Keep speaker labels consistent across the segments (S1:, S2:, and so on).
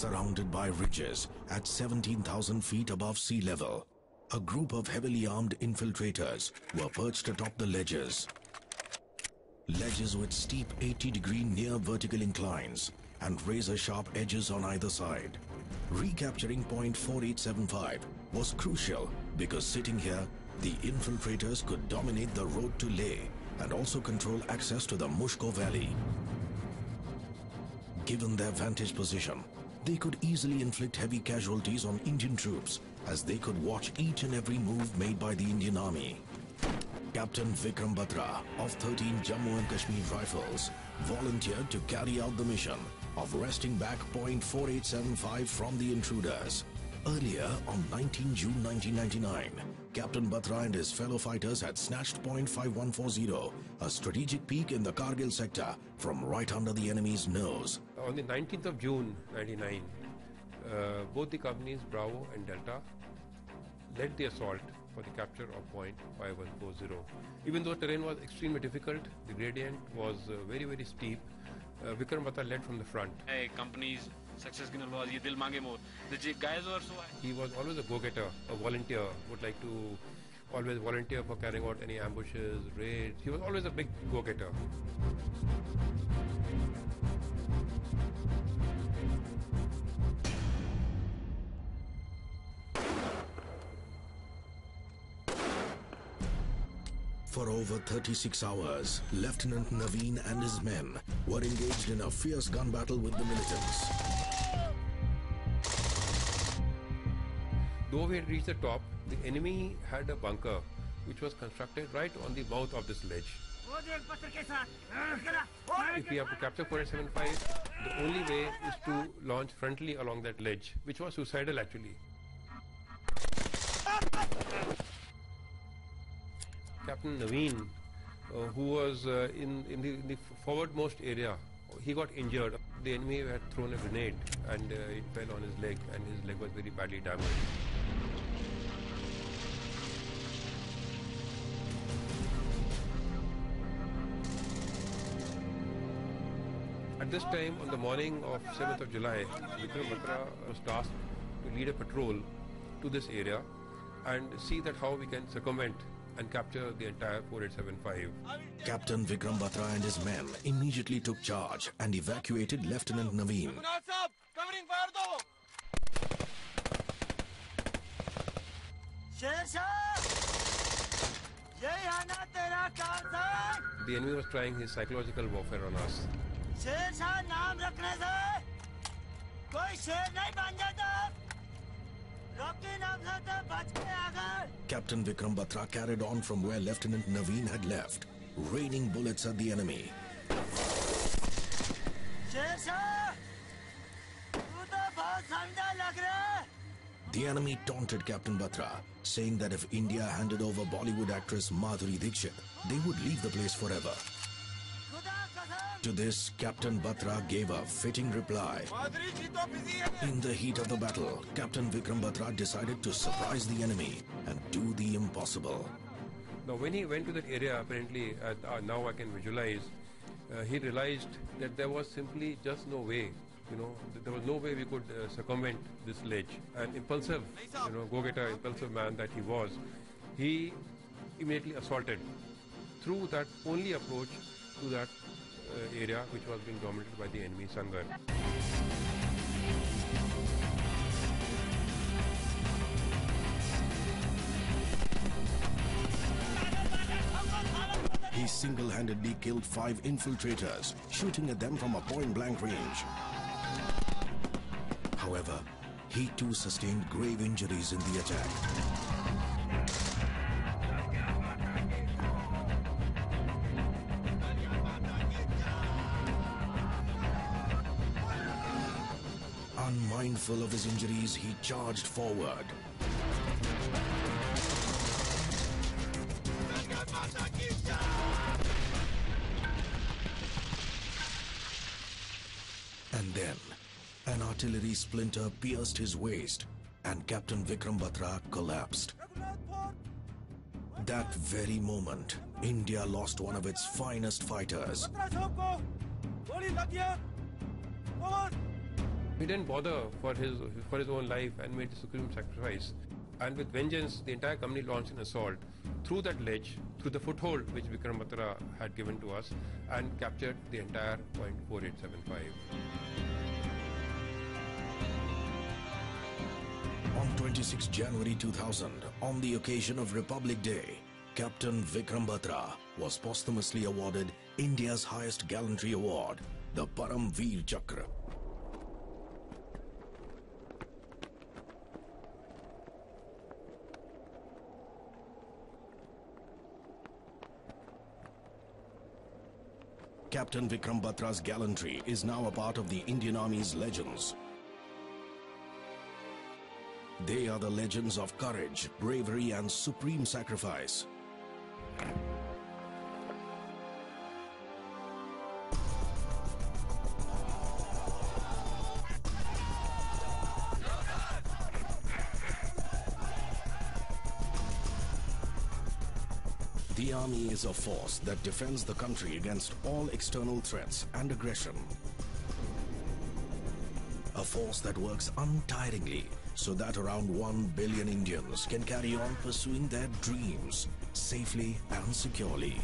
S1: Surrounded by ridges at 17,000 feet above sea level, a group of heavily armed infiltrators were perched atop the ledges. Ledges with steep 80-degree near vertical inclines and razor-sharp edges on either side. Recapturing point 4875 was crucial because sitting here, the infiltrators could dominate the road to Leh and also control access to the Mushko Valley. Given their vantage position, they could easily inflict heavy casualties on Indian troops as they could watch each and every move made by the Indian Army. Captain Vikram Batra of 13 Jammu and Kashmir Rifles volunteered to carry out the mission of wresting back point 4875 from the intruders. Earlier, on 19 June 1999, Captain Batra and his fellow fighters had snatched point 5140, a strategic peak in the Kargil sector, from right under the enemy's nose.
S2: On the 19th of June 1999, both the companies Bravo and Delta led the assault for the capture of point 5140. Even though terrain was extremely difficult, the gradient was very, very steep. Vikram Batra led from the front.
S3: Companies success ki nalwazi ye dil mange more. The guys were so.
S2: He was always a go-getter, a volunteer. Would like to always volunteer for carrying out any ambushes, raids. He was always a big go-getter.
S1: For over 36 hours, Lieutenant Naveen and his men were engaged in a fierce gun battle with the militants.
S2: Though we had reached the top, the enemy had a bunker which was constructed right on the mouth of this ledge. If we have to capture 4875, the only way is to launch frontally along that ledge, which was suicidal actually. Captain Naveen, who was in the forwardmost area, he got injured. The enemy had thrown a grenade and it fell on his leg, and his leg was very badly damaged. At this time, on the morning of 7th of July, Vikram Batra was tasked to lead a patrol to this area and see that how we can circumvent and capture the entire 4875.
S1: Captain Vikram Batra and his men immediately took charge and evacuated Lieutenant Naveen.
S2: The enemy was trying his psychological warfare on us.
S1: Captain Vikram Batra carried on from where Lieutenant Naveen had left, raining bullets at the enemy. The enemy taunted Captain Batra, saying that if India handed over Bollywood actress Madhuri Dixit, they would leave the place forever. To this, Captain Batra gave a fitting reply. In the heat of the battle, Captain Vikram Batra decided to surprise the enemy and do the impossible.
S2: Now, when he went to that area, apparently, now I can visualize, he realized that there was simply just no way. There was no way we could circumvent this ledge. An impulsive, go-getter, impulsive man that he was, he immediately assaulted through that only approach to that area which was being dominated by the enemy Sangar.
S1: He single-handedly killed 5 infiltrators, shooting at them from a point-blank range. However, he too sustained grave injuries in the attack. Unmindful of his injuries, he charged forward. And then, an artillery splinter pierced his waist, and Captain Vikram Batra collapsed. That very moment, India lost one of its finest fighters.
S2: He didn't bother for his own life and made the supreme sacrifice. And with vengeance, the entire company launched an assault through that ledge, through the foothold which Vikram Batra had given to us, and captured the entire .4875.
S1: On 26 January 2000, on the occasion of Republic Day, Captain Vikram Batra was posthumously awarded India's highest gallantry award, the Param Veer Chakra. Captain Vikram Batra's gallantry is now a part of the Indian Army's legends. They are the legends of courage, bravery, and supreme sacrifice. The army is a force that defends the country against all external threats and aggression. A force that works untiringly so that around 1 billion Indians can carry on pursuing their dreams safely and securely.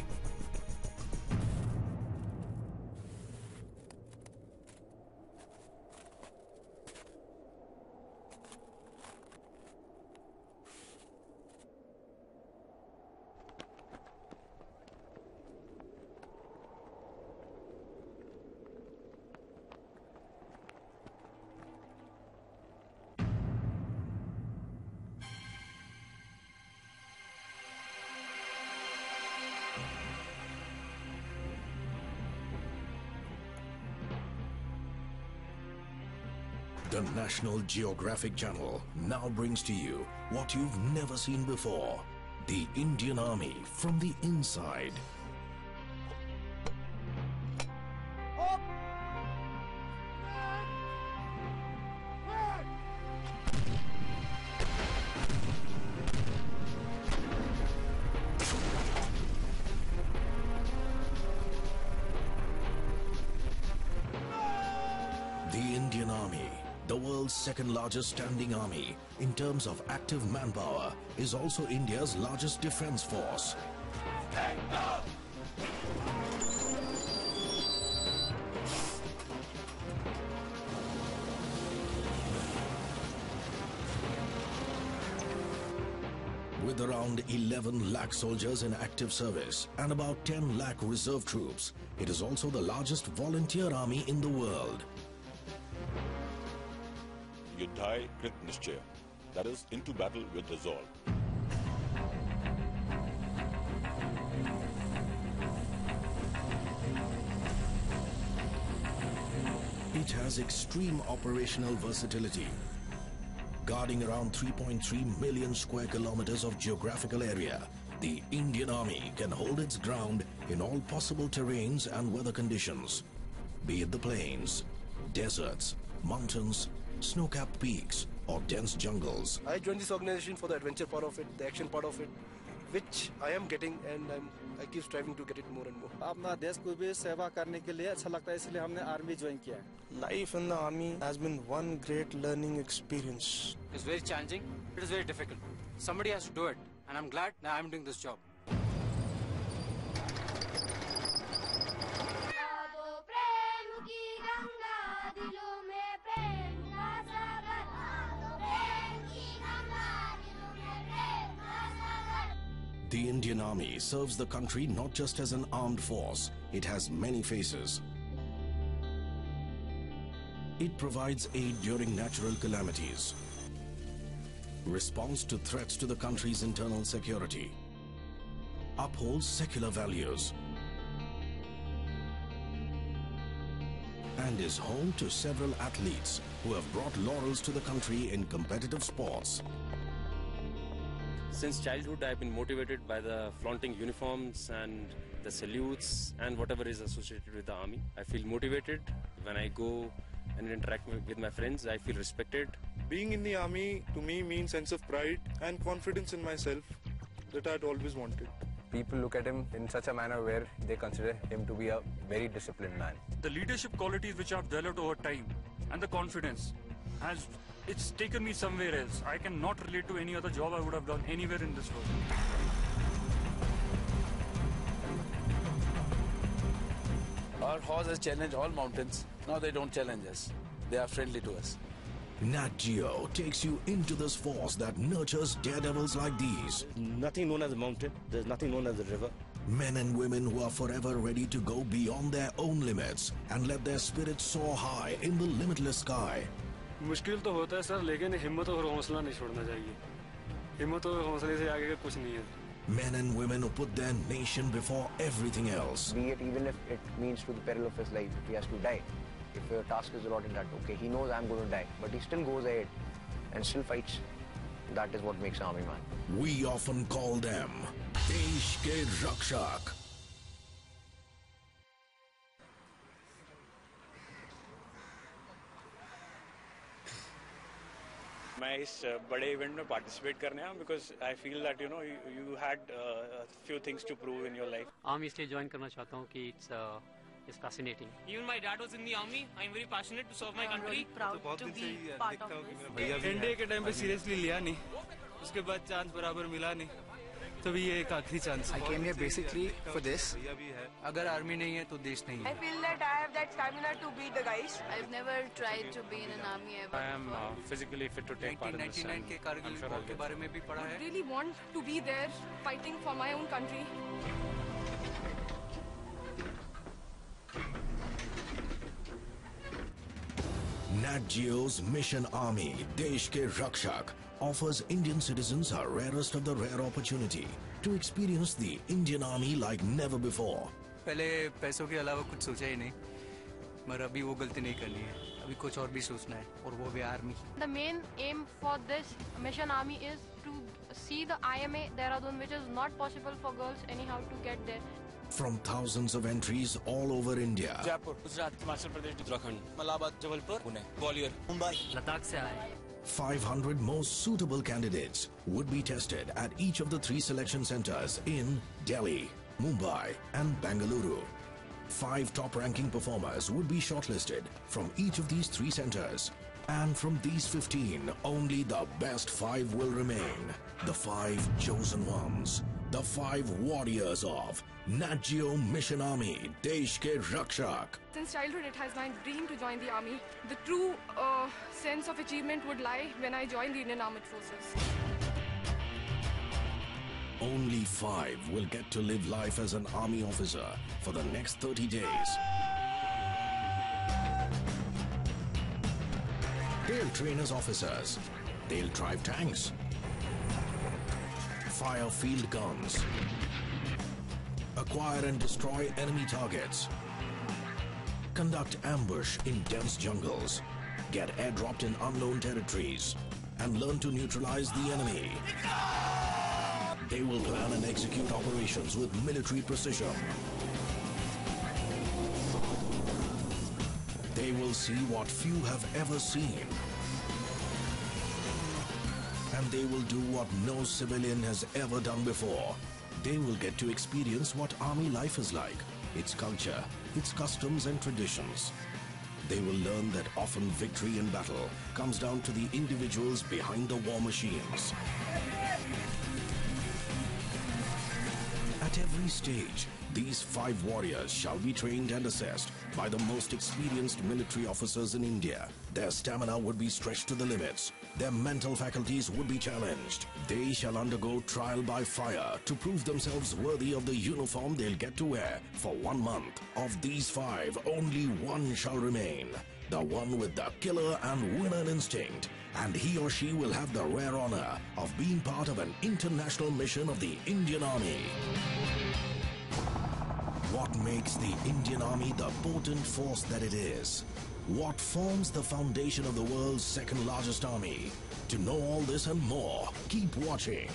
S1: The National Geographic Channel now brings to you what you've never seen before: the Indian Army from the inside. The Indian Army, the world's second largest standing army in terms of active manpower, is also India's largest defense force. With around 11 lakh soldiers in active service and about 10 lakh reserve troops, it is also the largest volunteer army in the world.
S4: Yuddhai Krit Nishchaya, that is, into battle with resolve.
S1: It has extreme operational versatility. Guarding around 3.3 million square kilometers of geographical area, the Indian Army can hold its ground in all possible terrains and weather conditions, be it the plains, deserts, mountains, snow-capped peaks, or dense jungles.
S5: I joined this organization for the adventure part of it, the action part of it, which I am getting, and I keep striving to get it more and more.
S6: अपना देश को भी सेवा करने के लिए अच्छा लगता है, इसलिए हमने आर्मी ज्वाइन किया है.
S7: Life in the army has been one great learning experience.
S3: It's very challenging. It is very difficult. Somebody has to do it, and I'm glad that I'm doing this job.
S1: The Indian Army serves the country not just as an armed force, it has many faces. It provides aid during natural calamities, responds to threats to the country's internal security, upholds secular values, and is home to several athletes who have brought laurels to the country in competitive sports.
S8: Since childhood, I've been motivated by the flaunting uniforms and the salutes and whatever is associated with the army. I feel motivated when I go and interact with my friends. I feel respected.
S7: Being in the army to me means sense of pride and confidence in myself that I'd always wanted.
S9: people look at him in such a manner where they consider him to be a very disciplined man.
S10: The leadership qualities which I've developed over time and the confidence it's taken me somewhere else. I cannot relate to any other job I would have done anywhere in this world.
S11: Our horse has challenged all mountains. Now they don't challenge us. They are friendly to us.
S1: Nat Geo takes you into this force that nurtures daredevils like these.
S12: Nothing known as a mountain. There's nothing known as a river.
S1: Men and women who are forever ready to go beyond their own limits and let their spirits soar high in the limitless sky.
S13: मुश्किल तो होता है sir, लेकिन हिम्मत और हौसला नहीं छोड़ना चाहिए. हिम्मत और हौसले से आगे का कुछ नहीं है.
S1: Men and women who put their nation before everything else.
S14: Be it even if it means to the peril of his life, if he has to die. If a task is allotted that, okay, he knows I'm going to die, but he still goes ahead and still fights. That is what makes an army man.
S1: We often call them Desh Ke Rakshak.
S15: मैं इस बड़े event में participate करने आया because I feel that you had a few things to prove in your life.
S3: Army इसलिए join करना चाहता हूँ कि it's fascinating.
S16: Even my dad was in the army. I'm very passionate to serve my country.
S17: Proud to be part of this.
S6: NDA के time पे seriously लिया नहीं, उसके बाद चांस बराबर मिला नहीं, तभी ये एक आखिरी chance.
S18: I came here basically for this. अगर आर्मी नहीं है तो देश नहीं है.
S17: I feel that I have that stamina to beat the guys.
S19: I've never tried to be in an army ever.
S8: I am physically fit to take part in this.
S6: 1999 के Kargil war के बारे में भी पढ़ा है.
S17: I really want to be there fighting for my own country.
S1: Nat Geo's Mission Army, Desh Ke Rakshak, offers Indian citizens a rarest of the rare opportunity to experience the Indian Army like never before.
S18: पहले पैसों के अलावा कुछ सोचा ही नहीं, मगर अभी वो गलती नहीं करनी है. अभी कुछ और भी सोचना है, और वो भी army.
S20: The main aim for this Mission Army is to see the IMA Dehradun, which is not possible for girls anyhow to get there.
S1: From thousands of entries all over India,
S11: Jaipur, Gujarat, Himachal Pradesh, Uttarakhand, Malabar, Jabalpur, Pune, Gwalior, Mumbai,
S3: Ladakh से आए.
S1: 500 most suitable candidates would be tested at each of the 3 selection centers in Delhi, Mumbai and Bengaluru. 5 top-ranking performers would be shortlisted from each of these 3 centers. And from these 15, only the best 5 will remain. The 5 chosen ones. The 5 warriors of Nat Geo Mission Army, Desh Ke Rakshak.
S17: Since childhood, it has my dream to join the army. The true sense of achievement would lie when I join the Indian Armed Forces.
S1: Only 5 will get to live life as an army officer for the next 30 days. They'll train as officers. They'll drive tanks, fire field guns, acquire and destroy enemy targets, conduct ambush in dense jungles, get airdropped in unknown territories, and learn to neutralize the enemy. They will plan and execute operations with military precision. They will see what few have ever seen. And they will do what no civilian has ever done before. They will get to experience what army life is like, its culture, its customs and traditions. They will learn that often victory in battle comes down to the individuals behind the war machines. At every stage, these 5 warriors shall be trained and assessed by the most experienced military officers in India. Their stamina would be stretched to the limits. Their mental faculties would be challenged. They shall undergo trial by fire to prove themselves worthy of the uniform they'll get to wear for 1 month. Of these 5, only one shall remain. The one with the killer and winner instinct. And he or she will have the rare honor of being part of an international mission of the Indian Army. What makes the Indian Army the potent force that it is? What forms the foundation of the world's second largest army? To know all this and more, keep watching.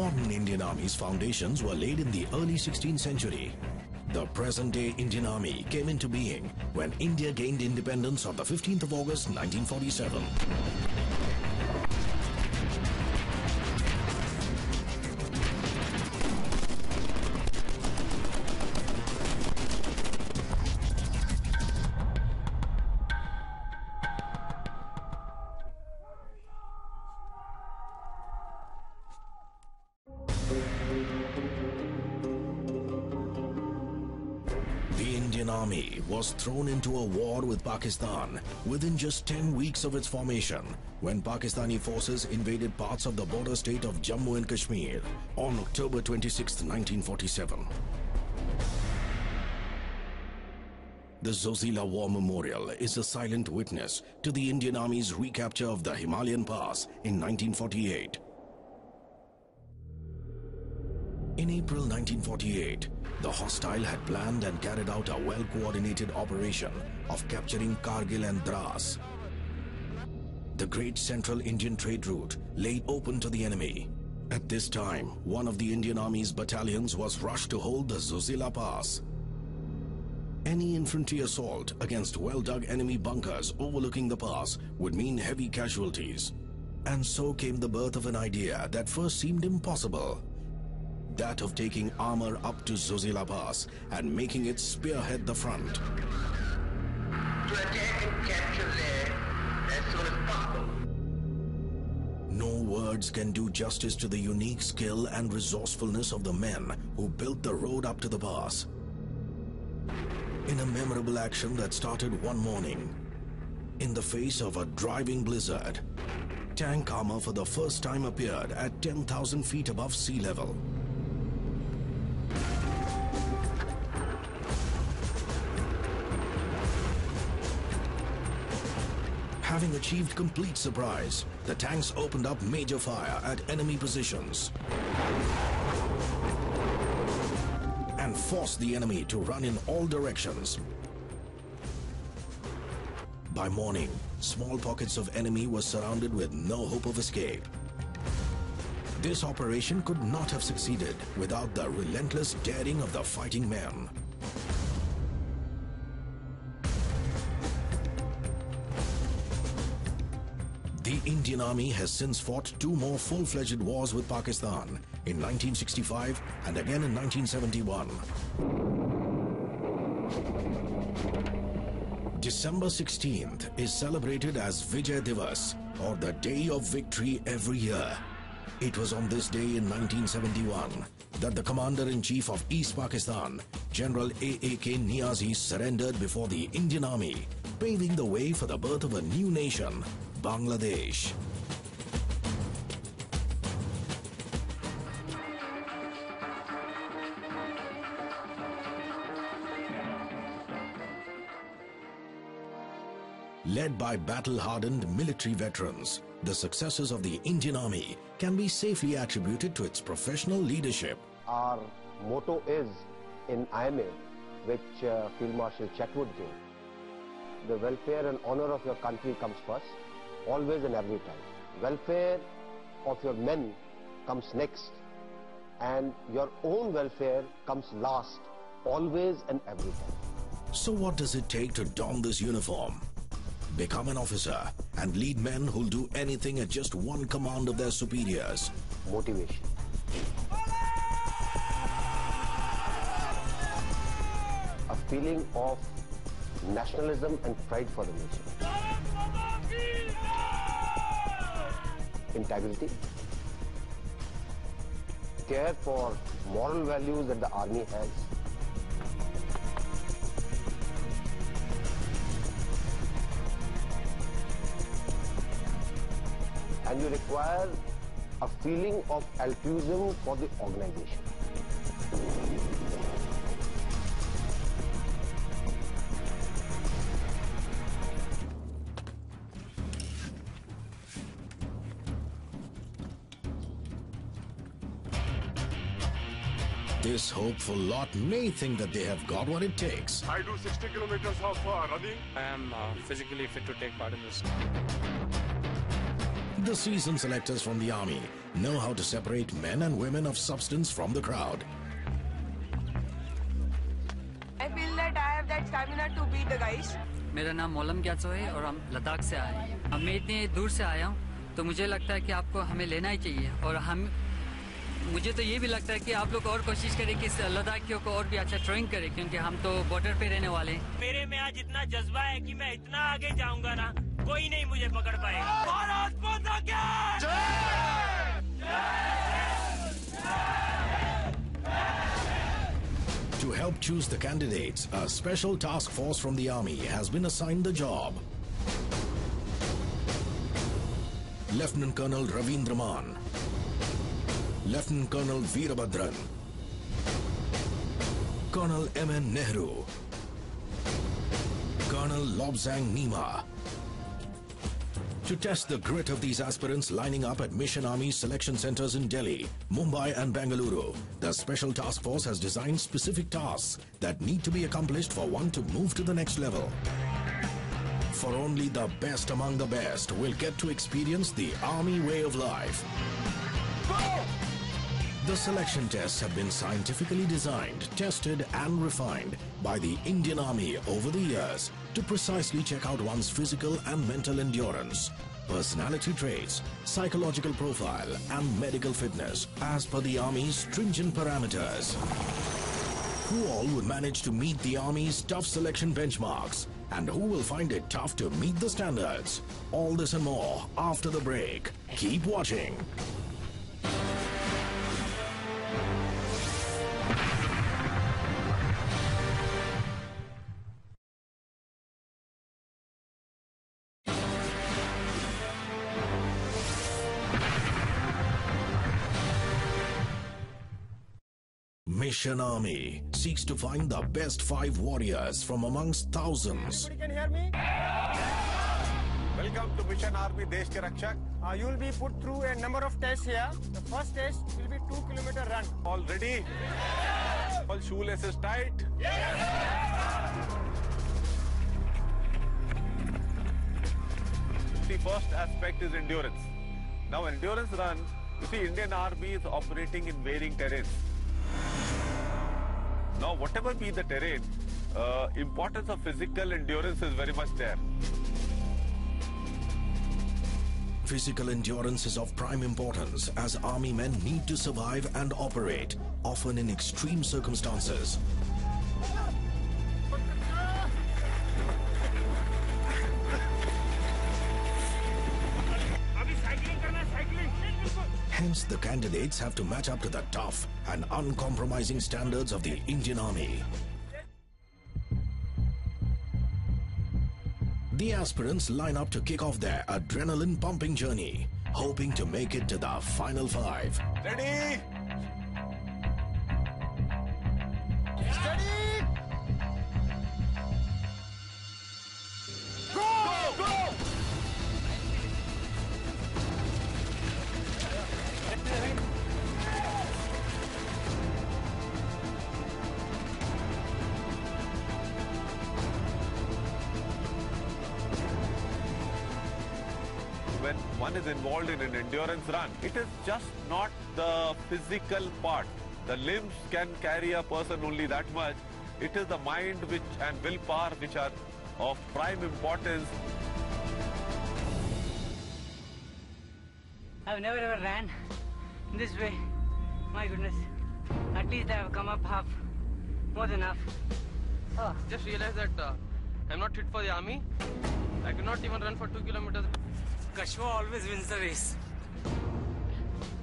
S1: modern Indian Army's foundations were laid in the early 16th century. The present-day Indian Army came into being when India gained independence on the 15th of August 1947. The Indian Army was thrown into a war with Pakistan within just 10 weeks of its formation, when Pakistani forces invaded parts of the border state of Jammu and Kashmir on October 26, 1947. The Zozila War Memorial is a silent witness to the Indian Army's recapture of the Himalayan Pass in 1948. In April 1948, the hostile had planned and carried out a well-coordinated operation of capturing Kargil and Dras, the great central Indian trade route laid open to the enemy. At this time, one of the Indian Army's battalions was rushed to hold the Zozila Pass. Any infantry assault against well-dug enemy bunkers overlooking the pass would mean heavy casualties. And so came the birth of an idea that first seemed impossible. That of taking armor up to Zozila Pass and making it spearhead the front.
S21: To attack and capture there as soon as possible.
S1: No words can do justice to the unique skill and resourcefulness of the men who built the road up to the pass. In a memorable action that started one morning, in the face of a driving blizzard, tank armor for the first time appeared at 10,000 feet above sea level. Having achieved complete surprise, the tanks opened up major fire at enemy positions and forced the enemy to run in all directions. By morning, small pockets of enemy were surrounded with no hope of escape. This operation could not have succeeded without the relentless daring of the fighting men. The Indian Army has since fought two more full-fledged wars with Pakistan in 1965 and again in 1971. December 16th is celebrated as Vijay Divas, or the Day of Victory, every year. It was on this day in 1971 that the Commander-in-Chief of East Pakistan, General A.A.K. Niazi, surrendered before the Indian Army, paving the way for the birth of a new nation, Bangladesh. Led by battle-hardened military veterans, the successes of the Indian Army can be safely attributed to its professional leadership.
S22: Our motto is in IMA, which Field Marshal Chetwood gave. The welfare and honor of your country comes first, always and every time. Welfare of your men comes next, and your own welfare comes last, always and every time.
S1: So what does it take to don this uniform? Become an officer and lead men who'll do anything at just one command of their superiors.
S22: Motivation. A feeling of nationalism and pride for the nation. Integrity. Care for moral values that the army has. And you require a feeling of altruism for the organization.
S1: This hopeful lot may think that they have got what it takes.
S23: I do 60 kilometers of running.
S3: I am physically fit to take part in this.
S1: The seasoned selectors from the army know how to separate men and women of substance from the crowd.
S2: I feel that I have that stamina to beat the guys.
S4: मेरा नाम मौलम ग्याचो है और हम लद्दाख से आए हैं। अब मैं इतने दूर से आया हूँ तो मुझे लगता है कि आपको हमें लेना ही चाहिए और मुझे तो ये भी लगता है कि आप लोग और कोशिश करें कि लद्दाखियों को और भी अच्छा ट्रेनिंग करें क्योंकि हम तो बॉर्डर पे रहने वाले हैं।
S16: मेरे में आज इतना जज्बा है कि मैं इतना आगे जाऊंगा ना कोई नहीं मुझे पकड़ पाएगा। भारत माता की जय!
S1: To help choose the candidates, a special task force from the army has been assigned the job. Lieutenant Colonel Ravindra Man, Lieutenant Colonel Veerabhadran, Colonel M.N. Nehru, Colonel Lobsang Nima. To test the grit of these aspirants lining up at Mission Army selection centers in Delhi, Mumbai and Bengaluru, the Special Task Force has designed specific tasks that need to be accomplished for one to move to the next level. For only the best among the best will get to experience the Army way of life. The selection tests have been scientifically designed, tested and refined by the Indian Army over the years to precisely check out one's physical and mental endurance, personality traits, psychological profile and medical fitness as per the Army's stringent parameters. Who all will manage to meet the Army's tough selection benchmarks and who will find it tough to meet the standards? All this and more after the break. Keep watching. Mission Army seeks to find the best 5 warriors from amongst thousands.
S23: Everybody can hear me? Welcome to Mission Army Desh Ke Rakshak. You will be put through a number of tests here. The first test will be 2-kilometer run. All ready? All shoelaces tight? The first aspect is endurance. Now endurance run, you see Indian Army is operating in varying terrains. Now, whatever be the terrain, importance of physical endurance is very much there.
S1: Physical endurance is of prime importance as army men need to survive and operate, often in extreme circumstances. Hence, the candidates have to match up to the tough and uncompromising standards of the Indian Army. The aspirants line up to kick off their adrenaline-pumping journey, hoping to make it to the final 5.
S23: Ready? Steady! Go! Go! When one is involved in an endurance run, it is just not the physical part. The limbs can carry a person only that much. It is the mind and willpower which are of prime importance.
S4: I've never ever ran this way. My goodness. At least I have come up half. More than half. Oh.
S24: Just realized that I'm not fit for the army. I cannot even run for 2 kilometers.
S16: Kashwa always wins the race.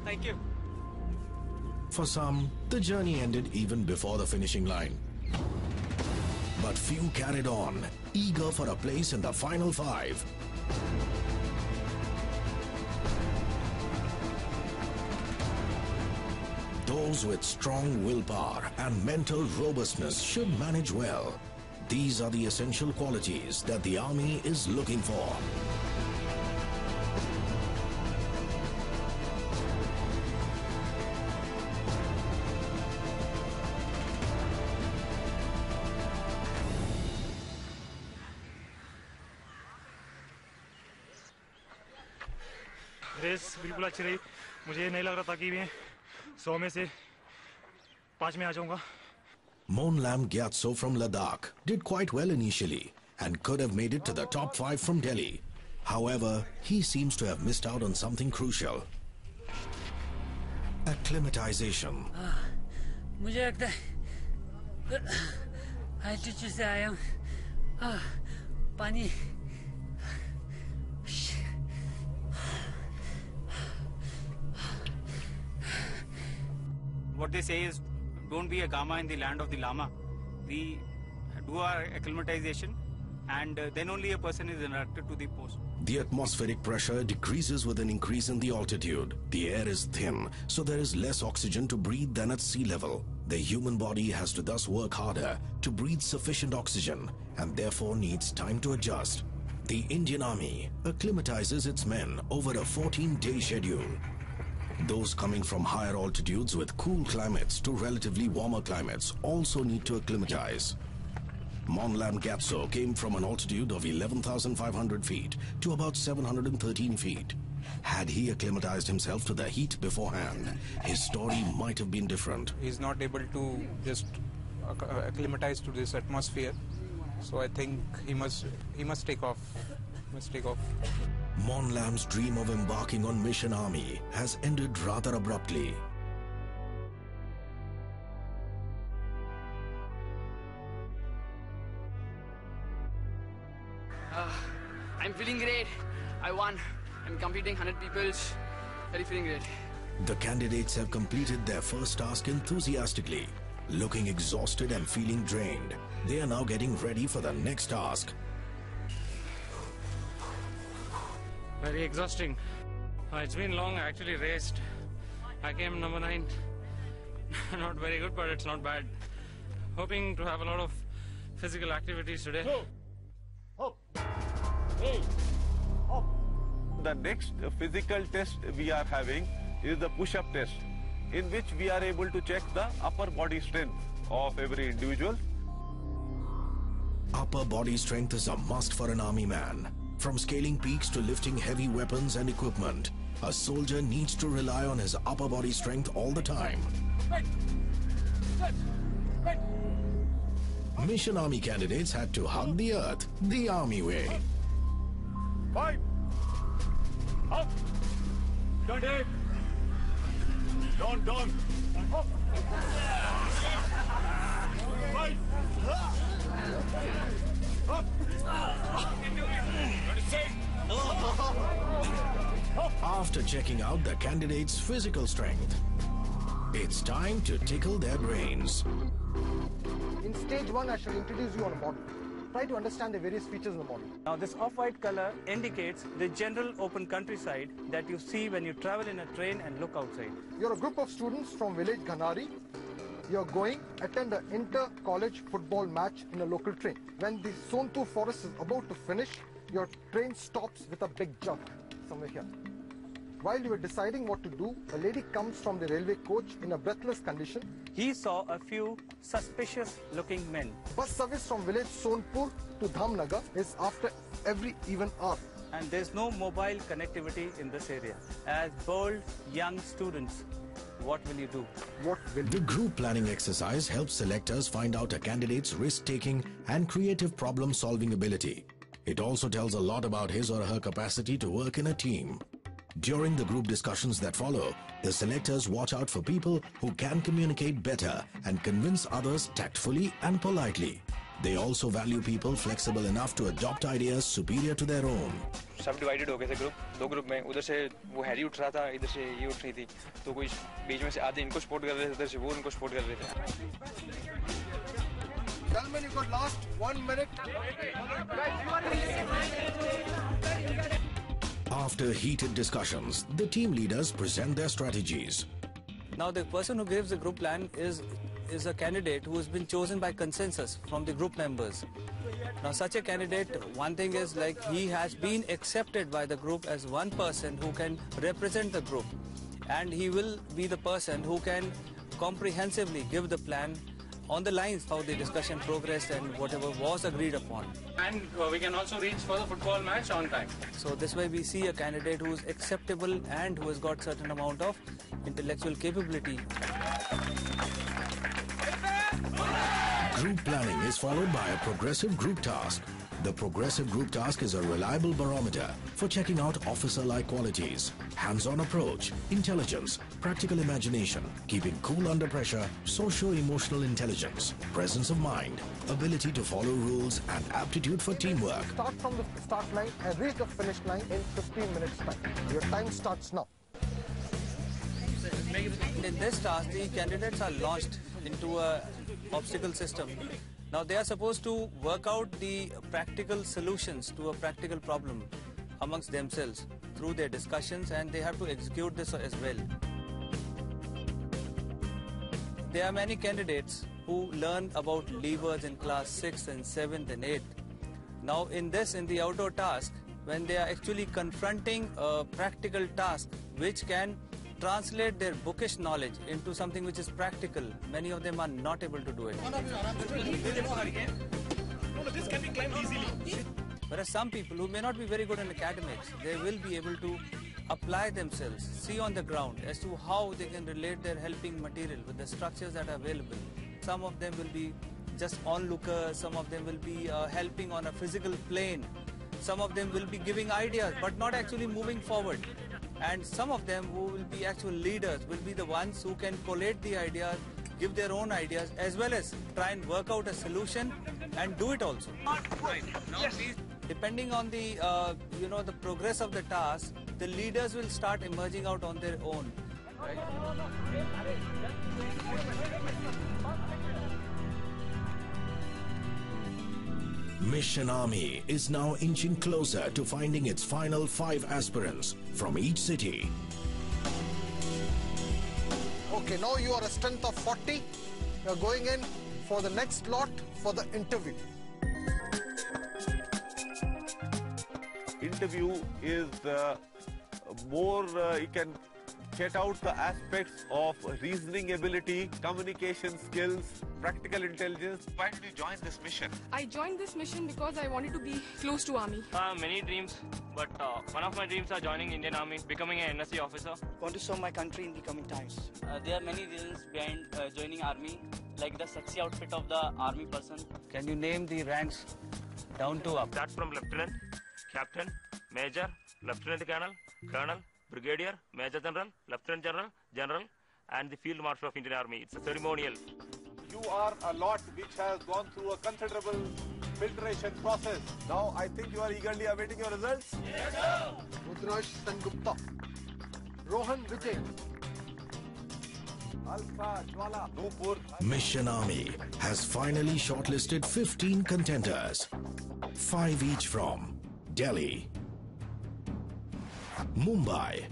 S16: Thank you.
S1: For some, the journey ended even before the finishing line. But few carried on, eager for a place in the final 5. Those with strong willpower and mental robustness should manage well. These are the essential qualities that the Army is looking for.
S5: Race बिल्कुल अच्छी रही. मुझे नहीं लग रहा था कि मैं 100 में से 5 में आ जाऊंगा.
S1: Monlam Gyatso from Ladakh did quite well initially and could have made it to the top 5 from Delhi. However, he seems to have missed out on something crucial. Acclimatization.
S4: मुझे लगता है altitude से आया हूँ. पानी.
S3: What they say is, don't be a Gama in the land of the Lama. We do our acclimatization, and then only a person is inducted to the post.
S1: The atmospheric pressure decreases with an increase in the altitude. The air is thin, so there is less oxygen to breathe than at sea level. The human body has to thus work harder to breathe sufficient oxygen and therefore needs time to adjust. The Indian Army acclimatizes its men over a 14-day schedule. Those coming from higher altitudes with cool climates to relatively warmer climates also need to acclimatize. Monlam Gyatso came from an altitude of 11,500 feet to about 713 feet. Had he acclimatized himself to the heat beforehand, his story might have been different.
S7: He's not able to just acclimatize to this atmosphere, so I think he must take off.
S1: Monlam's dream of embarking on Mission Army has ended rather abruptly.
S9: I'm feeling great. I won. I'm completing 100 people. Very feeling great.
S1: The candidates have completed their first task enthusiastically. Looking exhausted and feeling drained, they are now getting ready for the next task.
S6: Very exhausting. It's been long. I actually raced. I came number 9. Not very good, but it's not bad. Hoping to have a lot of physical activities today.
S23: The next physical test we are having is the push-up test, in which we are able to check the upper body strength of every individual.
S1: Upper body strength is a must for an army man. From scaling peaks to lifting heavy weapons and equipment, a soldier needs to rely on his upper body strength all the time. Mission Army candidates had to hug the earth the army way.
S10: 5 up, 20, down, 5 up, 26.
S1: After checking out the candidates' physical strength, it's time to tickle their brains.
S25: In stage 1, I shall introduce you on a model. Try to understand the various features of the model.
S26: Now this off-white color indicates the general open countryside that you see when you travel in a train and look outside.
S25: You're a group of students from village Ghanari. You're going to attend an inter-college football match in a local train. When the Sontu forest is about to finish, your train stops with a big jump somewhere here. While you were deciding what to do, a lady comes from the railway coach in a breathless condition.
S26: He saw a few suspicious-looking men.
S25: Bus service from village Sonpur to Dhamnagar is after every even hour.
S26: And there's no mobile connectivity in this area. As bold young students, what will you do?
S1: The group planning exercise helps selectors find out a candidate's risk-taking and creative problem-solving ability. It also tells a lot about his or her capacity to work in a team. During the group discussions that follow, the selectors watch out for people who can communicate better and convince others tactfully and politely. They also value people flexible enough to adopt ideas superior to their own.
S27: सब divided हो गए थे group, 2 group में. उधर से वो Harry उठ रहा था, इधर से ये उठ रही थी. तो कोई बीच में से आधे इनको सपोर्ट कर रहे थे, उधर से वो इनको सपोर्ट कर रहे थे.
S25: Gentlemen, you got last 1 minute.
S1: After heated discussions, the team leaders present their strategies.
S26: Now the person who gives the group plan is a candidate who has been chosen by consensus from the group members. Now such a candidate, one thing is like he has been accepted by the group as one person who can represent the group, and he will be the person who can comprehensively give the plan on the lines how the discussion progressed and whatever was agreed upon.
S6: And we can also reach for the football match on time.
S26: So this way we see a candidate who is acceptable and who has got certain amount of intellectual capability.
S1: Group planning is followed by a progressive group task. The progressive group task is a reliable barometer for checking out officer-like qualities, hands-on approach, intelligence, practical imagination, keeping cool under pressure, socio-emotional intelligence, presence of mind, ability to follow rules, and aptitude for teamwork.
S25: Start from the start line and reach the finish line in 15 minutes time. Your time starts now.
S26: In this task, the candidates are launched into a obstacle system. Now they are supposed to work out the practical solutions to a practical problem amongst themselves through their discussions, and they have to execute this as well. There are many candidates who learn about levers in class 6th and 7th and 8th. Now in the outdoor task, when they are actually confronting a practical task which can translate their bookish knowledge into something which is practical, many of them are not able to do it.
S10: This can be climbed easily.
S26: Whereas some people who may not be very good in academics, they will be able to apply themselves, see on the ground as to how they can relate their helping material with the structures that are available. Some of them will be just onlookers, some of them will be helping on a physical plane, some of them will be giving ideas but not actually moving forward. And some of them who will be actual leaders will be the ones who can collate the ideas, give their own ideas, as well as try and work out a solution and do it also.
S10: Yes.
S26: Depending on the the progress of the task, the leaders will start emerging out on their own. Right?
S1: Mission Army is now inching closer to finding its final 5 aspirants from each city.
S25: Okay, now you are a strength of 40. You are going in for the next lot for the interview.
S23: Interview is more, you can get out the aspects of reasoning ability, communication skills, practical intelligence. Why did you join this mission?
S17: I joined this mission because I wanted to be close to army.
S16: Many dreams, but one of my dreams are joining Indian Army, becoming an NSC officer.
S8: Want to serve my country in the coming times.
S12: There are many reasons behind joining army, like the sexy outfit of the army person.
S26: Can you name the ranks down to up?
S16: Start from lieutenant, captain, major, lieutenant colonel, colonel, brigadier, major general, lieutenant general, general, and the field marshal of Indian Army. It's a ceremonial.
S23: You are a lot which has gone through a considerable filtration process. Now I think you are eagerly awaiting your results.
S25: Yes, sir. Rudrash Sengupta, Rohan Vijay,
S23: Alpha Jwala, Nupur.
S1: Mission Army has finally shortlisted 15 contenders, 5 each from Delhi, Mumbai,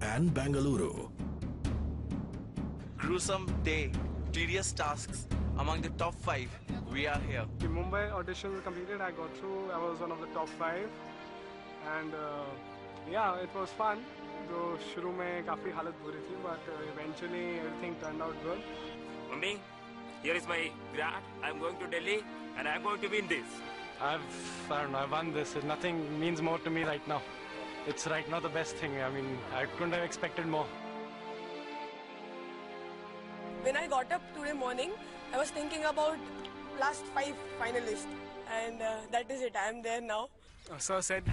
S1: and Bengaluru.
S13: Gruesome day, tedious tasks. Among the top 5, we are here.
S14: The Mumbai audition completed, I got through. I was one of the top 5. And yeah, it was fun. Though shuru mein kafi halat buri thi, but eventually everything turned out good.
S16: Mummy, here is my grad. I'm going to Delhi and I'm going to win this.
S14: I don't know, I won this. Nothing means more to me right now. It's right now the best thing. I mean, I couldn't have expected more.
S2: When I got up today morning, I was thinking about last 5 finalists, and that is it. I am there now.
S14: Sir said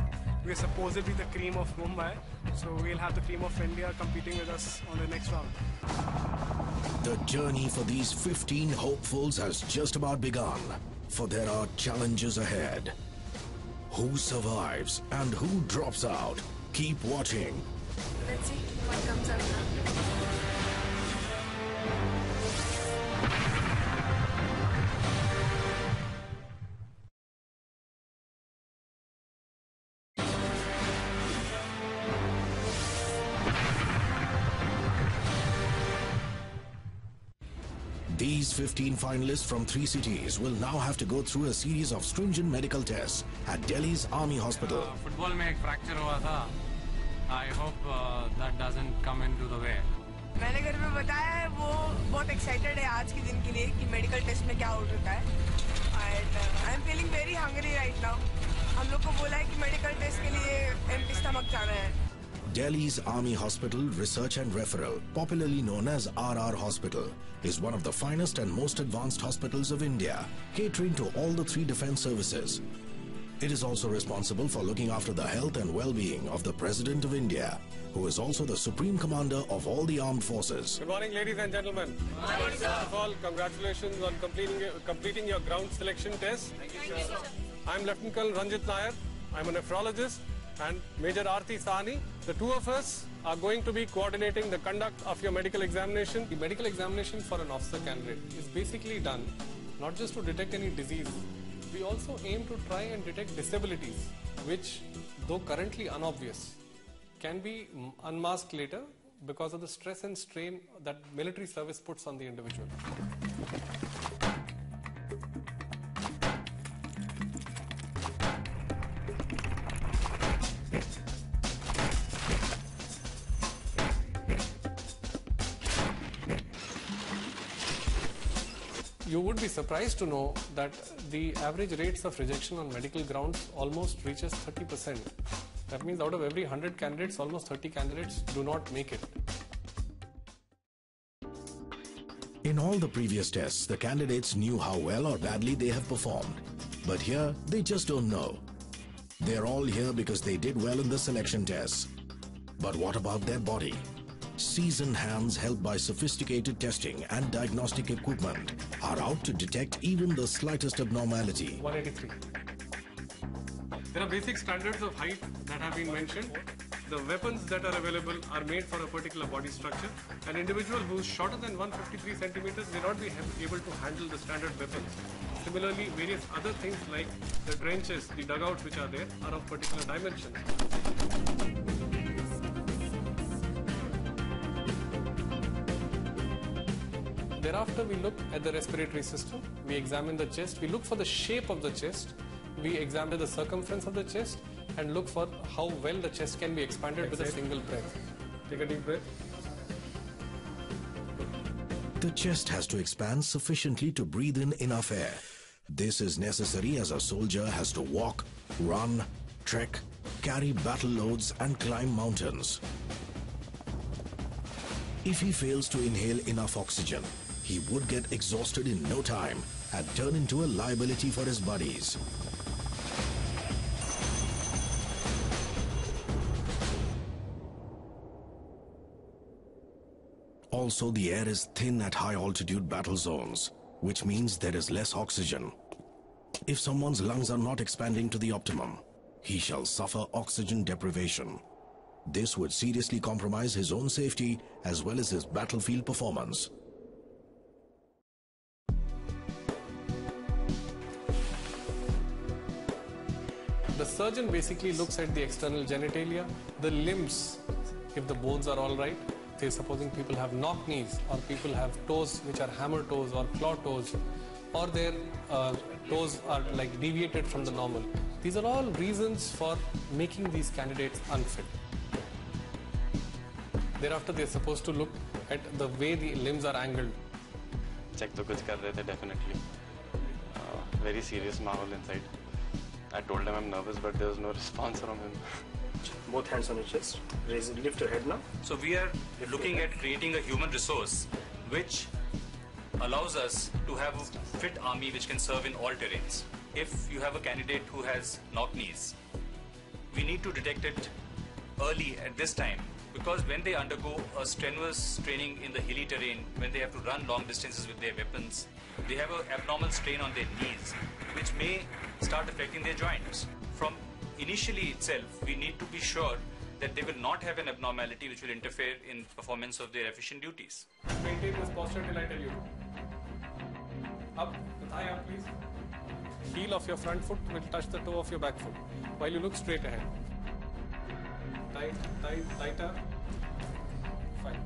S14: we're supposedly the cream of Mumbai, so we'll have the cream of India competing with us on the next round.
S1: The journey for these 15 hopefuls has just about begun, for there are challenges ahead. Who survives and who drops out? Keep watching.
S17: Let's see what comes out now.
S1: These 15 finalists from 3 cities will now have to go through a series of stringent medical tests at Delhi's Army Hospital.
S6: Football में एक fracture हुआ था. I hope that doesn't come into the way.
S2: मैंने घर में बताया है, वो बहुत एक्साइटेड है आज के दिन के लिए कि मेडिकल टेस्ट में क्या आउट होता है. And I am feeling very hungry right now. हम लोग को बोला है कि मेडिकल टेस्ट के लिए एम्प्टी स्टमक जाना है.
S1: Delhi's Army Hospital Research and Referral, popularly known as RR Hospital, is one of the finest and most advanced hospitals of India, catering to all the 3 defense services. It is also responsible for looking after the health and well-being of the President of India, who is also the Supreme Commander of all the armed forces.
S11: Good morning, ladies and gentlemen.
S2: Good morning, sir.
S11: First of all, congratulations on completing your ground selection test.
S2: Thank you, sir.
S11: I'm Lieutenant Colonel Ranjit Nair. I'm a nephrologist, and Major Aarti Sahni. The 2 of us are going to be coordinating the conduct of your medical examination. The medical examination for an officer candidate is basically done not just to detect any disease. We also aim to try and detect disabilities, which, though currently unobvious, can be unmasked later because of the stress and strain that military service puts on the individual. You would be surprised to know that the average rates of rejection on medical grounds almost reaches 30%. That means out of every 100 candidates, almost 30 candidates do not make it.
S1: In all the previous tests, the candidates knew how well or badly they have performed. But here, they just don't know. They're all here because they did well in the selection tests. But what about their body? Seasoned hands helped by sophisticated testing and diagnostic equipment are out to detect even the slightest abnormality.
S11: 183. There are basic standards of height that have been mentioned. The weapons that are available are made for a particular body structure. An individual who is shorter than 153 centimeters may not be able to handle the standard weapons. Similarly, various other things like the trenches, the dugouts which are there, are of particular dimensions. Thereafter, we look at the respiratory system, we examine the chest, we look for the shape of the chest, we examine the circumference of the chest, and look for how well the chest can be expanded with a single breath. Take a deep breath.
S1: The chest has to expand sufficiently to breathe in enough air. This is necessary as a soldier has to walk, run, trek, carry battle loads, and climb mountains. If he fails to inhale enough oxygen, he would get exhausted in no time and turn into a liability for his buddies. Also, the air is thin at high-altitude battle zones, which means there is less oxygen. If someone's lungs are not expanding to the optimum, he shall suffer oxygen deprivation. This would seriously compromise his own safety as well as his battlefield performance.
S11: The surgeon basically looks at the external genitalia, the limbs, if the bones are all right. Say supposing people have knock knees, or people have toes which are hammer toes or claw toes, or their toes are like deviated from the normal. These are all reasons for making these candidates unfit. Thereafter, they are supposed to look at the way the limbs are angled.
S15: Check to kuch kar rahe the definitely. Very serious mahol inside. I told him I'm nervous, but there was no response from him.
S10: Both hands on your chest. Lift your head now.
S18: So we are looking at creating a human resource which allows us to have a fit army which can serve in all terrains. If you have a candidate who has knock knees, we need to detect it early at this time, because when they undergo a strenuous training in the hilly terrain, when they have to run long distances with their weapons, they have an abnormal strain on their knees, which may start affecting their joints. From initially itself, we need to be sure that they will not have an abnormality which will interfere in performance of their efficient duties.
S11: Maintain this posture till I tell you. Up, the thigh up please. Heel of your front foot will touch the toe of your back foot while you look straight ahead. Tight, tighter. Fine.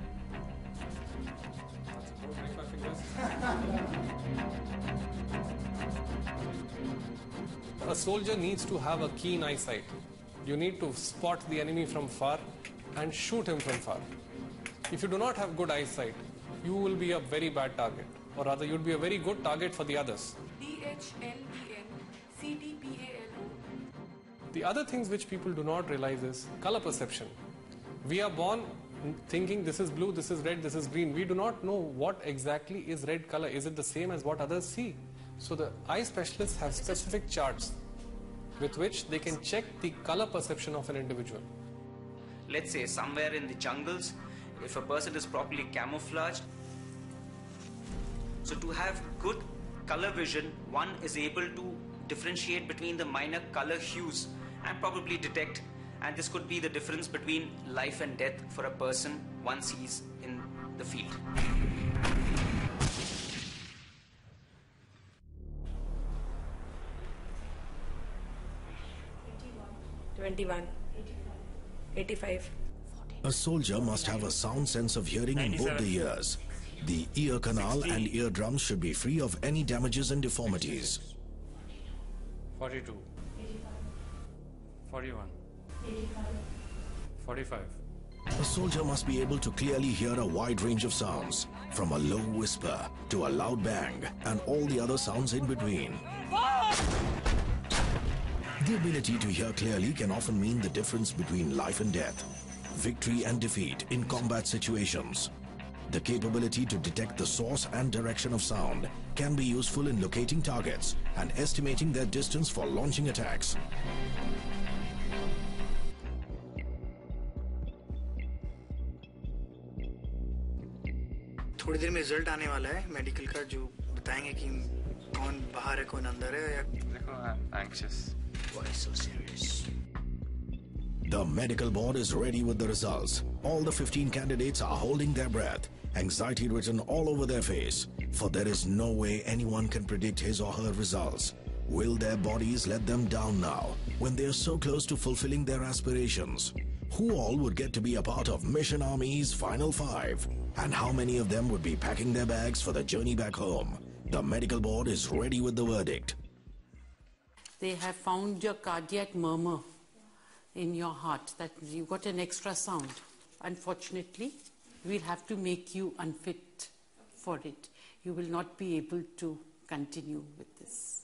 S11: Don't break my fingers. A soldier needs to have a keen eyesight. You need to spot the enemy from far and shoot him from far. if you do not have good eyesight, you will be a very bad target, or rather you'll be a very good target for the others.
S17: DHLENCTPALO.
S11: The other things which people do not realize is color perception. We are born thinking this is blue, this is red, this is green. We do not know what exactly is red color. Is it the same as what others see? So the eye specialists have specific charts with which they can check the color perception of an individual.
S4: Let's say somewhere in the jungles, if a person is properly camouflaged, so to have good color vision, one is able to differentiate between the minor color hues and probably detect, and this could be the difference between life and death for a person once he's in the field.
S2: 21, 85.
S1: A soldier must have a sound sense of hearing in both the ears. The ear canal and eardrums should be free of any damages and deformities.
S6: 42. 41. 45.
S1: A soldier must be able to clearly hear a wide range of sounds, from a low whisper to a loud bang and all the other sounds in between. The ability to hear clearly can often mean the difference between life and death, victory and defeat in combat situations. The capability to detect the source and direction of sound can be useful in locating targets and estimating their distance for launching attacks.
S8: थोड़ी देर में result आने वाला है medical का जो बताएंगे कि कौन बाहर है कौन अंदर है या
S27: देखो I'm anxious.
S8: Why so serious?
S1: The medical board is ready with the results. All the 15 candidates are holding their breath, anxiety written all over their face, for there is no way anyone can predict his or her results. Will their bodies let them down now, when they are so close to fulfilling their aspirations? Who all would get to be a part of Mission Army's Final 5? And how many of them would be packing their bags for the journey back home? The medical board is ready with the verdict.
S5: They have found your cardiac murmur in your heart, that you got an extra sound. Unfortunately, we'll have to make you unfit for it. You will not be able to continue with this.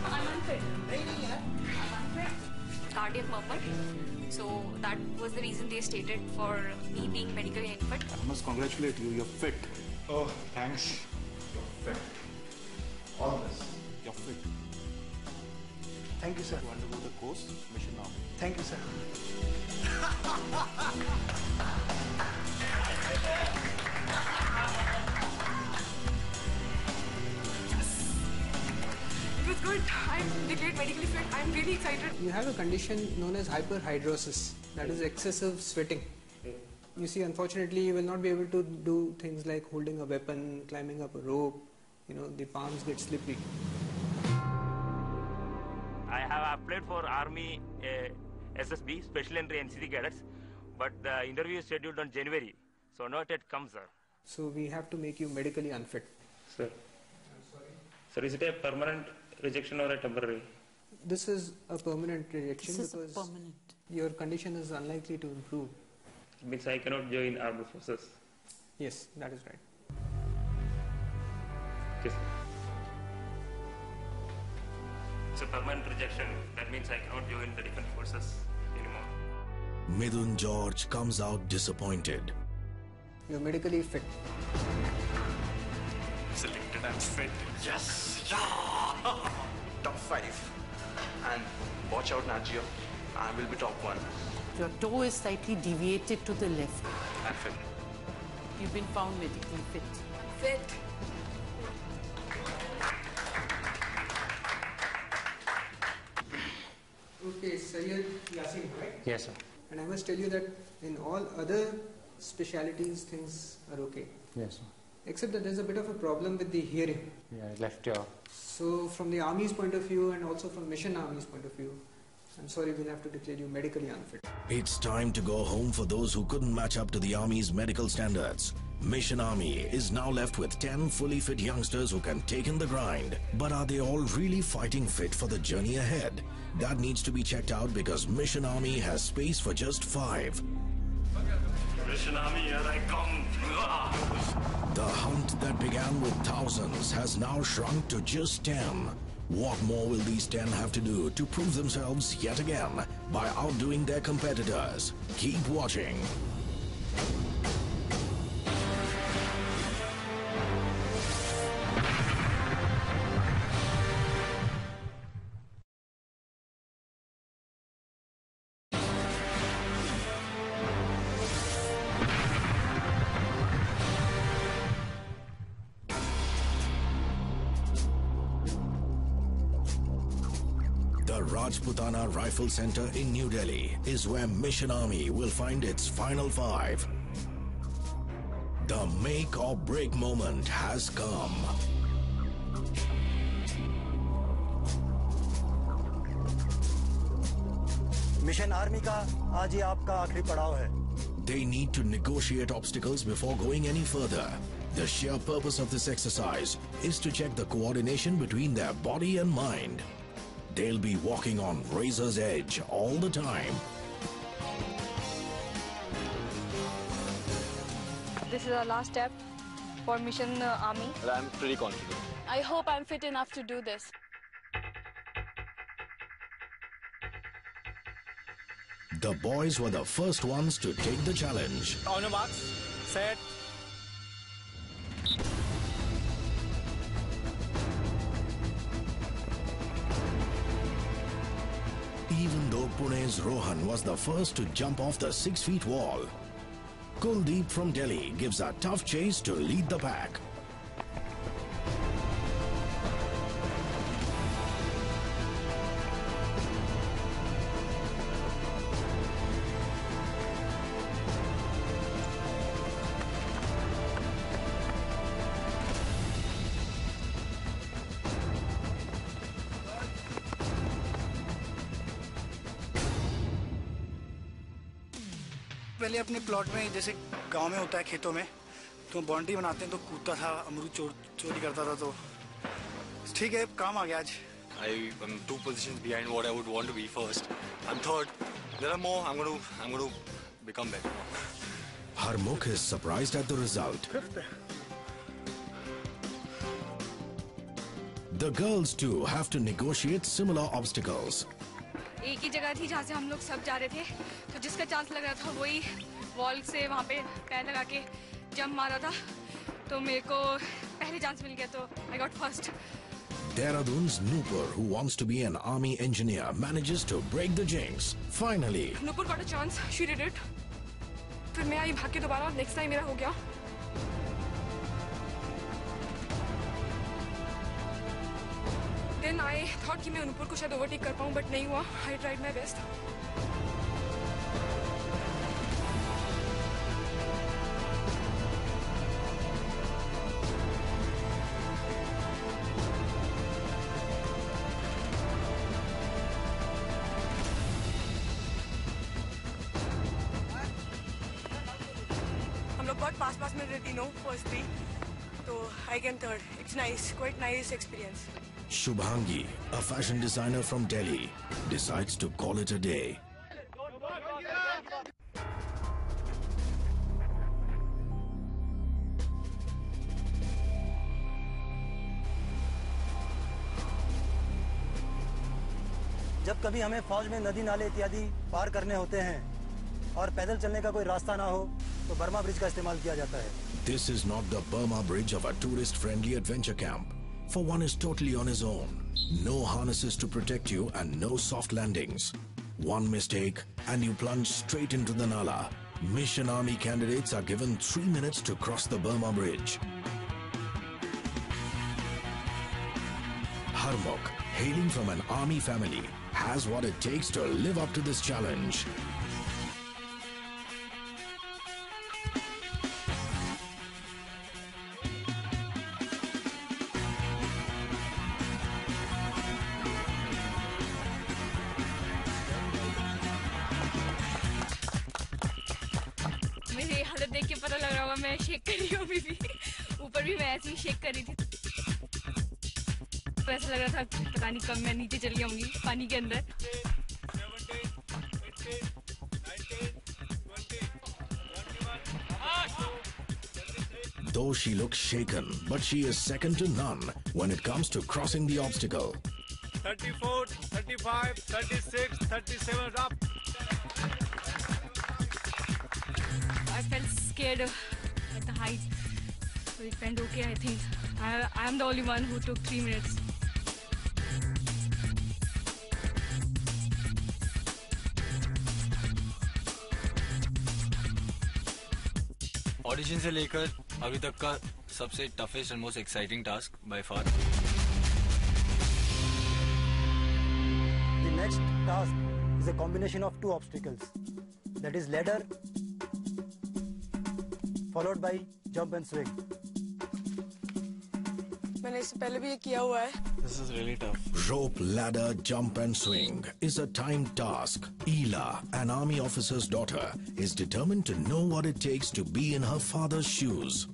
S17: I'm unfit. Cardiac murmur. So that was the reason they stated for me being medically unfit.
S19: I must congratulate you. You're fit.
S20: Oh, thanks.
S19: You're fit. All this. You're fit.
S8: Thank you, sir.
S19: To undergo the course, Mission Army.
S8: Thank you, sir.
S17: It was good. I'm declared medically fit. I'm really excited.
S21: You have a condition known as hyperhidrosis, that is excessive sweating. You see, unfortunately, you will not be able to do things like holding a weapon, climbing up a rope, the palms get slippery.
S16: I have applied for Army SSB, Special Entry NCC cadets, but the interview is scheduled on January, so not yet come, sir.
S21: So we have to make you medically unfit.
S16: Sir. I'm sorry. Sir, is it a permanent rejection or a temporary?
S21: This is a permanent rejection
S5: This is
S21: because
S5: permanent.
S21: your condition is unlikely to improve.
S16: It means I cannot join armed forces.
S21: Yes, that is right.
S16: Okay, sir. It's a permanent rejection. That means I cannot join the defense forces anymore.
S1: Midun George comes out disappointed.
S21: You're medically fit.
S20: Selected and fit.
S13: Yes! Yeah! Top 5. And watch out, Najio. I will be top 1.
S5: Your toe is slightly deviated to the left.
S13: And fit.
S5: You've been found medically fit.
S17: Fit.
S21: Okay, Sayyid Yasin, right?
S6: Yes, sir.
S21: And I must tell you that in all other specialities, things are okay.
S6: Yes, sir.
S21: Except that there's a bit of a problem with the hearing.
S6: Yeah, left ear.
S21: So from the Army's point of view and also from Mission Army's point of view, I'm sorry, we'll have to declare you medically unfit.
S1: It's time to go home for those who couldn't match up to the Army's medical standards. Mission Army is now left with 10 fully fit youngsters who can take in the grind. But are they all really fighting fit for the journey ahead? That needs to be checked out because Mission Army has space for just 5.
S16: Mission Army, here I come.
S1: The hunt that began with thousands has now shrunk to just 10. What more will these 10 have to do to prove themselves yet again by outdoing their competitors? Keep watching. The Rajputana Rifle Center in New Delhi is where Mission Army will find its final 5. The make or break moment has come.
S3: Mission army का आज ये आपका आखिरी पड़ाव है.
S1: They need to negotiate obstacles before going any further. The sheer purpose of this exercise is to check the coordination between their body and mind. They'll be walking on razor's edge all the time.
S7: This is our last step for Mission Army.
S15: I'm pretty confident.
S7: I hope I'm fit enough to do this.
S1: The boys were the first ones to take the challenge.
S11: On your marks, set.
S1: Even though Pune's Rohan was the first to jump off the 6-feet wall, Kuldeep from Delhi gives a tough chase to lead the pack.
S8: पहले अपने plot में जैसे गांव में होता है खेतों में तो बाउंड्री बनाते हैं तो कूदता था अमरूद चोरी करता था तो ठीक है काम आ गया आज
S9: I am 2 positions behind what I would want to be first. I'm third. There are more. I'm going to become better.
S1: Harmukh is surprised at the result. The girls too have to negotiate similar obstacles.
S17: एक ही जगह थी जहाँ से हम लोग सब जा रहे थे तो जिसका चांस लग रहा था वही वॉल से वहाँ पे पैर लगा के जंप मारा था तो मेरे को पहले चांस मिल गया तो I got first.
S1: Dehradun's Nupur, who wants to be an army engineer, manages to break the jinx. Finally,
S17: Nupur got a chance. She did it. फिर मैं आई भाग के दोबारा नेक्स्ट टाइम मेरा हो गया. Then I thought कि मैं नुपुर को शायद ओवरटेक कर पाऊँ बट नहीं हुआ. I tried my best. हम लोग बहुत पास में रहती नो फर्स्ट 3 तो I came third. It's nice, quite nice experience.
S1: Shubhangi, a fashion designer from Delhi, decides to call it a day.
S3: जब कभी हमें फौज में नदी नाले इत्यादि पार करने होते हैं और पैदल चलने का कोई रास्ता ना हो तो बर्मा ब्रिज का इस्तेमाल किया जाता है.
S1: This is not the Burma Bridge of a tourist-friendly adventure camp. For one is totally on his own. No harnesses to protect you and no soft landings. One mistake and you plunge straight into the Nala. Mission Army candidates are given 3 minutes to cross the Burma Bridge. Harmukh, hailing from an army family, has what it takes to live up to this challenge.
S17: मेरी हालत देख के पता लग रहा होगा मैं shake कर रही हूँ अभी भी ऊपर भी मैं ऐसे ही शेक कर रही थी तो ऐसा लग रहा था पता नहीं कब मैं नीचे चली जाऊंगी पानी के अंदर
S1: Though she looks shaken, but she is second to none when it comes to crossing the obstacle.
S11: 34, 35, 36, 37 up.
S17: I felt scared at the height. So it went okay, I think. I am the only one who took 3 minutes.
S9: Audition से लेकर अभी तक का सबसे toughest and most exciting task by far.
S3: The next task is a combination of 2 obstacles. That is ladder followed by jump and swing.
S2: मैंने इससे पहले भी ये किया हुआ है.
S1: This is really tough. Rope, ladder, jump and swing is a timed task. Ela, an army officer's daughter, is determined to know what it takes to be in her father's shoes.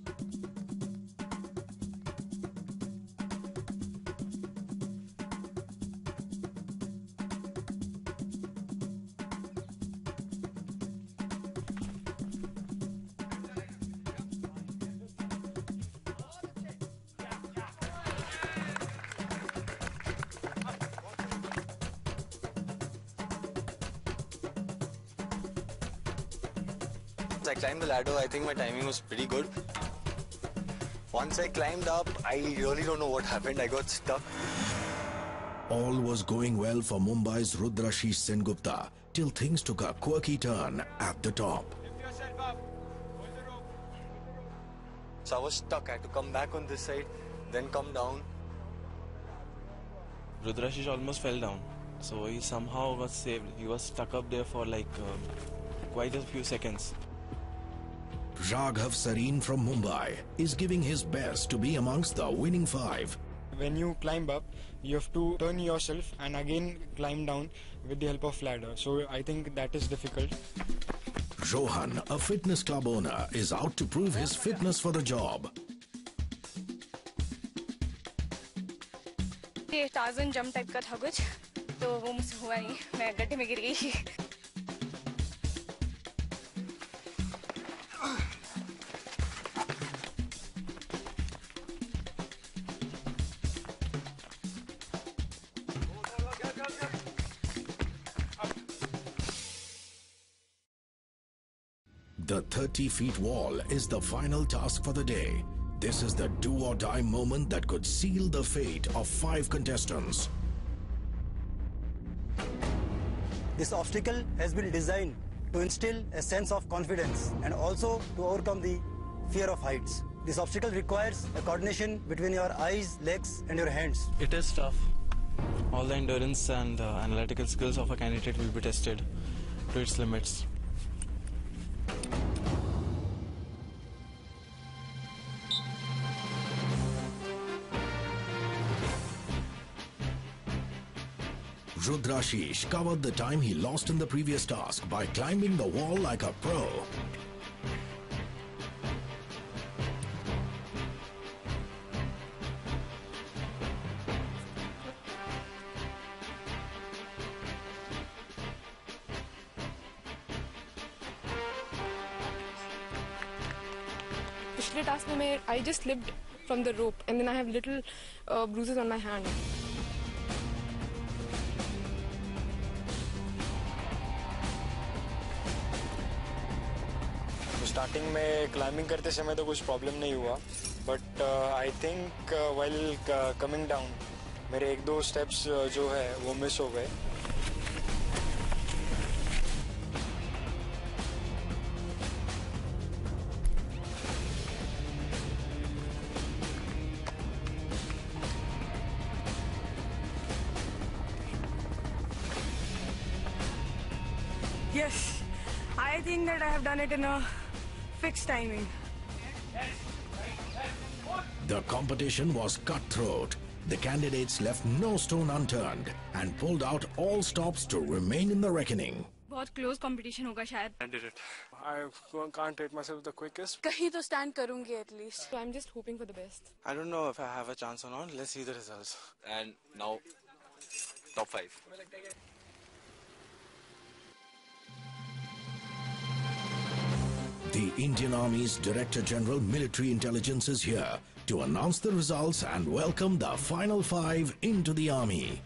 S9: I climbed the ladder. I think my timing was pretty good. Once I climbed up, I really don't know what happened. I got stuck.
S1: All was going well for Mumbai's Rudrashish Sengupta till things took a quirky turn at the top.
S9: So I was stuck. I had to come back on this side, then come down.
S12: Rudrashish almost fell down, so he somehow got saved. He was stuck up there for like quite a few seconds.
S1: Raghav Sareen from Mumbai is giving his best to be amongst the winning 5.
S14: When you climb up, you have to turn yourself and again climb down with the help of ladder. So I think that is difficult.
S1: Rohan, a fitness club owner, is out to prove his fitness for the job.
S17: ये torsion jump type का था कुछ तो वो मुझसे हुआ नहीं मैं गड्ढे में गिर गई.
S1: The 30-feet wall is the final task for the day. This is the do-or-die moment that could seal the fate of 5 contestants.
S3: This obstacle has been designed to instill a sense of confidence and also to overcome the fear of heights. This obstacle requires a coordination between your eyes, legs and your hands.
S12: It is tough. All the endurance and analytical skills of a candidate will be tested to its limits.
S1: Rudrashish covered the time he lost in the previous task by climbing the wall like a pro.
S22: पिछले task में I just slipped from the rope and then I have little bruises on my hand.
S14: Starting में climbing करते समय तो कुछ problem नहीं हुआ but I think while coming down मेरे 1-2 स्टेप्स जो है वो मिस हो गए.
S2: Yes, I think that I have done it in a fixed timing.
S1: The competition was cutthroat. The candidates left no stone unturned and pulled out all stops to remain in the reckoning.
S17: बहुत बहुत close competition होगा शायद.
S11: I did it. I can't rate myself the quickest.
S17: कहीं तो stand करूंगी at least. So I'm just hoping for the best.
S12: I don't know if I have a chance or not. Let's see the results.
S9: And now, top 5.
S1: The Indian Army's Director General Military Intelligence is here to announce the results and welcome the final 5 into the Army.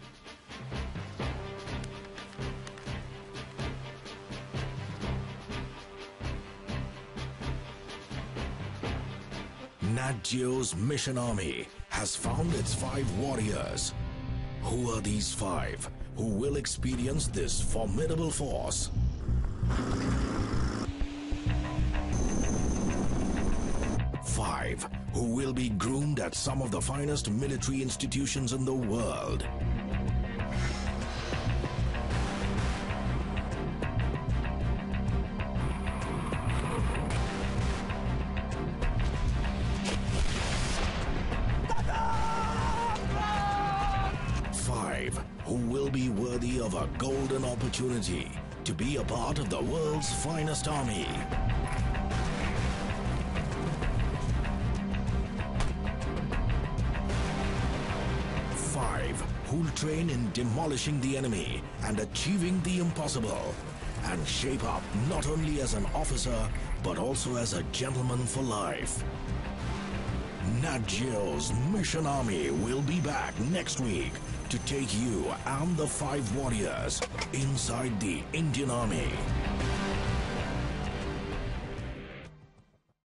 S1: Nat Geo's Mission Army has found its 5 warriors. Who are these 5 who will experience this formidable force? Five who will be groomed at some of the finest military institutions in the world. Five who will be worthy of a golden opportunity to be a part of the world's finest army. Who'll train in demolishing the enemy and achieving the impossible, and shape up not only as an officer but also as a gentleman for life. Nat Geo's Mission Army will be back next week to take you and the 5 warriors inside the Indian Army.